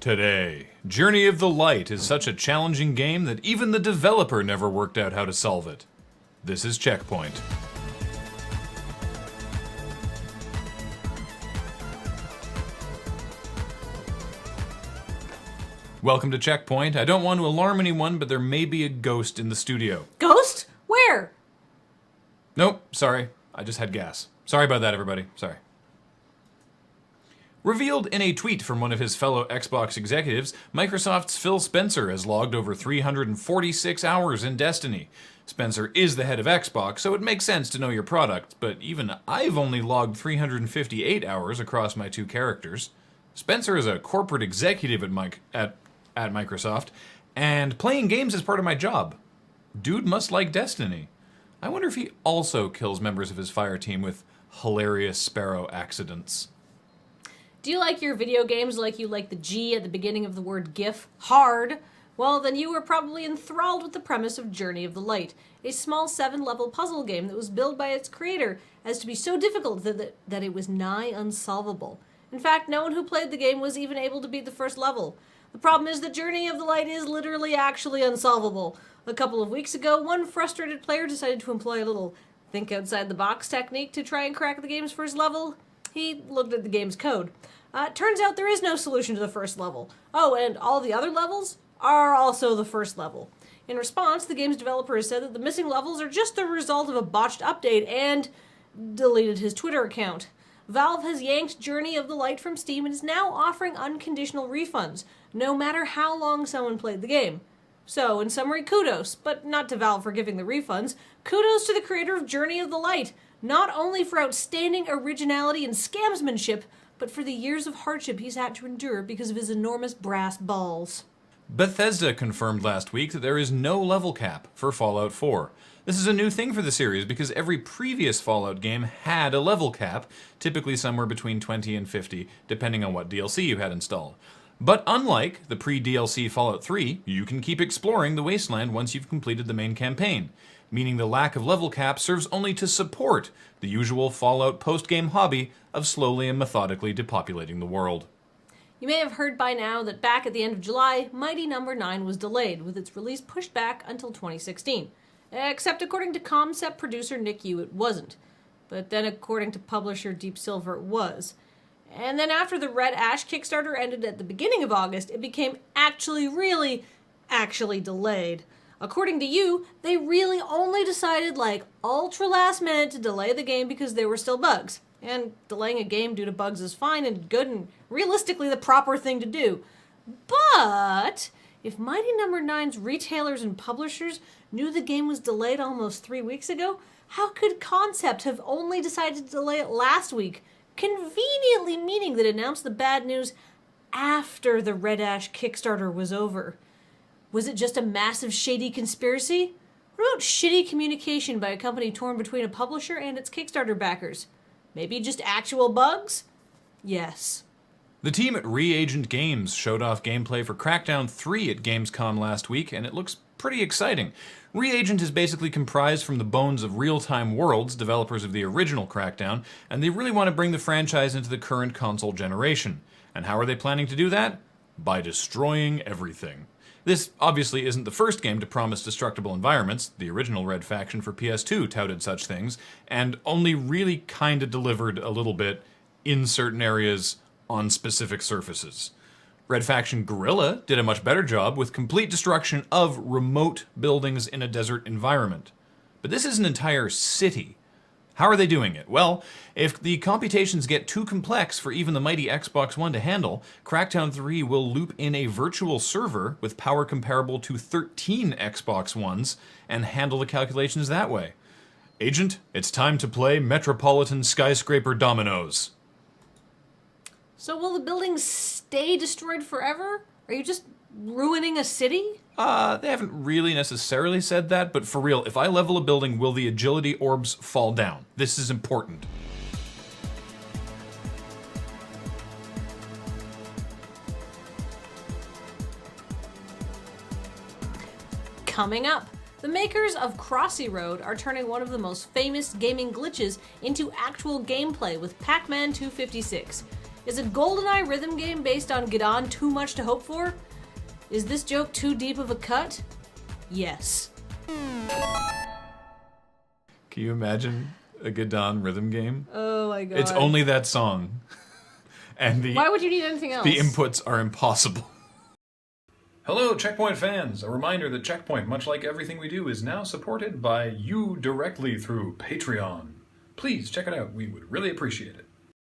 Today, Journey of the Light is such a challenging game that even the developer never worked out how to solve it. This is CheckPoint. Welcome to CheckPoint. I don't want to alarm anyone, but there may be a ghost in the studio. Ghost? Where? Nope, sorry. I just had gas. Sorry about that, everybody. Sorry. Revealed in a tweet from one of his fellow Xbox executives, Microsoft's Phil Spencer has logged over 346 hours in Destiny. Spencer is the head of Xbox, so it makes sense to know your product, but even I've only logged 358 hours across my two characters. Spencer is a corporate executive at Microsoft, and playing games is part of my job. Dude must like Destiny. I wonder if he also kills members of his fire team with hilarious sparrow accidents. Do you like your video games like you like the G at the beginning of the word GIF? Hard? Well, then you were probably enthralled with the premise of Journey of the Light, a small 7-level puzzle game that was billed by its creator as to be so difficult that it was nigh unsolvable. In fact, no one who played the game was even able to beat the first level. The problem is that Journey of the Light is literally actually unsolvable. A couple of weeks ago, one frustrated player decided to employ a little think-outside-the-box technique to try and crack the game's first level. He looked at the game's code. Turns out there is no solution to the first level. Oh, and all the other levels are also the first level. In response, the game's developer has said that the missing levels are just the result of a botched update and deleted his Twitter account. Valve has yanked Journey of the Light from Steam and is now offering unconditional refunds, no matter how long someone played the game. So, in summary, kudos, but not to Valve for giving the refunds. Kudos to the creator of Journey of the Light, not only for outstanding originality and scamsmanship, but for the years of hardship he's had to endure because of his enormous brass balls. Bethesda confirmed last week that there is no level cap for Fallout 4. This is a new thing for the series because every previous Fallout game had a level cap, typically somewhere between 20 and 50, depending on what DLC you had installed. But unlike the pre-DLC Fallout 3, you can keep exploring the wasteland once you've completed the main campaign, meaning the lack of level cap serves only to support the usual Fallout post-game hobby of slowly and methodically depopulating the world. You may have heard by now that back at the end of July, Mighty No. 9 was delayed, with its release pushed back until 2016. Except according to concept producer Nick Yu, it wasn't. But then according to publisher Deep Silver, it was. And then after the Red Ash Kickstarter ended at the beginning of August, it became actually delayed. According to you, they really only decided ultra last minute to delay the game because there were still bugs. And delaying a game due to bugs is fine and good and realistically the proper thing to do. But if Mighty No. 9's retailers and publishers knew the game was delayed almost 3 weeks ago, how could Concept have only decided to delay it last week, conveniently meaning that it announced the bad news after the Red Ash Kickstarter was over? Was it just a massive shady conspiracy? What about shitty communication by a company torn between a publisher and its Kickstarter backers? Maybe just actual bugs? Yes. The team at Reagent Games showed off gameplay for Crackdown 3 at Gamescom last week, and it looks pretty exciting. Reagent is basically comprised from the bones of Real-Time Worlds, developers of the original Crackdown, and they really want to bring the franchise into the current console generation. And how are they planning to do that? By destroying everything. This obviously isn't the first game to promise destructible environments. The original Red Faction for PS2 touted such things, and only really kinda delivered a little bit in certain areas on specific surfaces. Red Faction Guerrilla did a much better job with complete destruction of remote buildings in a desert environment. But this is an entire city. How are they doing it? Well, if the computations get too complex for even the mighty Xbox One to handle, Crackdown 3 will loop in a virtual server with power comparable to 13 Xbox Ones and handle the calculations that way. Agent, it's time to play Metropolitan Skyscraper Dominoes. So will the buildings stay destroyed forever? Are you just ruining a city? They haven't really necessarily said that, but for real, if I level a building, will the agility orbs fall down? This is important. Coming up, the makers of Crossy Road are turning one of the most famous gaming glitches into actual gameplay with Pacman 256. Is a GoldenEye rhythm game based on Gadon too much to hope for? Is this joke too deep of a cut? Yes. Can you imagine a Gadon rhythm game? Oh my god. It's only that song. And Why would you need anything else? the inputs are impossible. Hello, CheckPoint fans! A reminder that CheckPoint, much like everything we do, is now supported by you directly through Patreon. Please check it out. We would really appreciate it.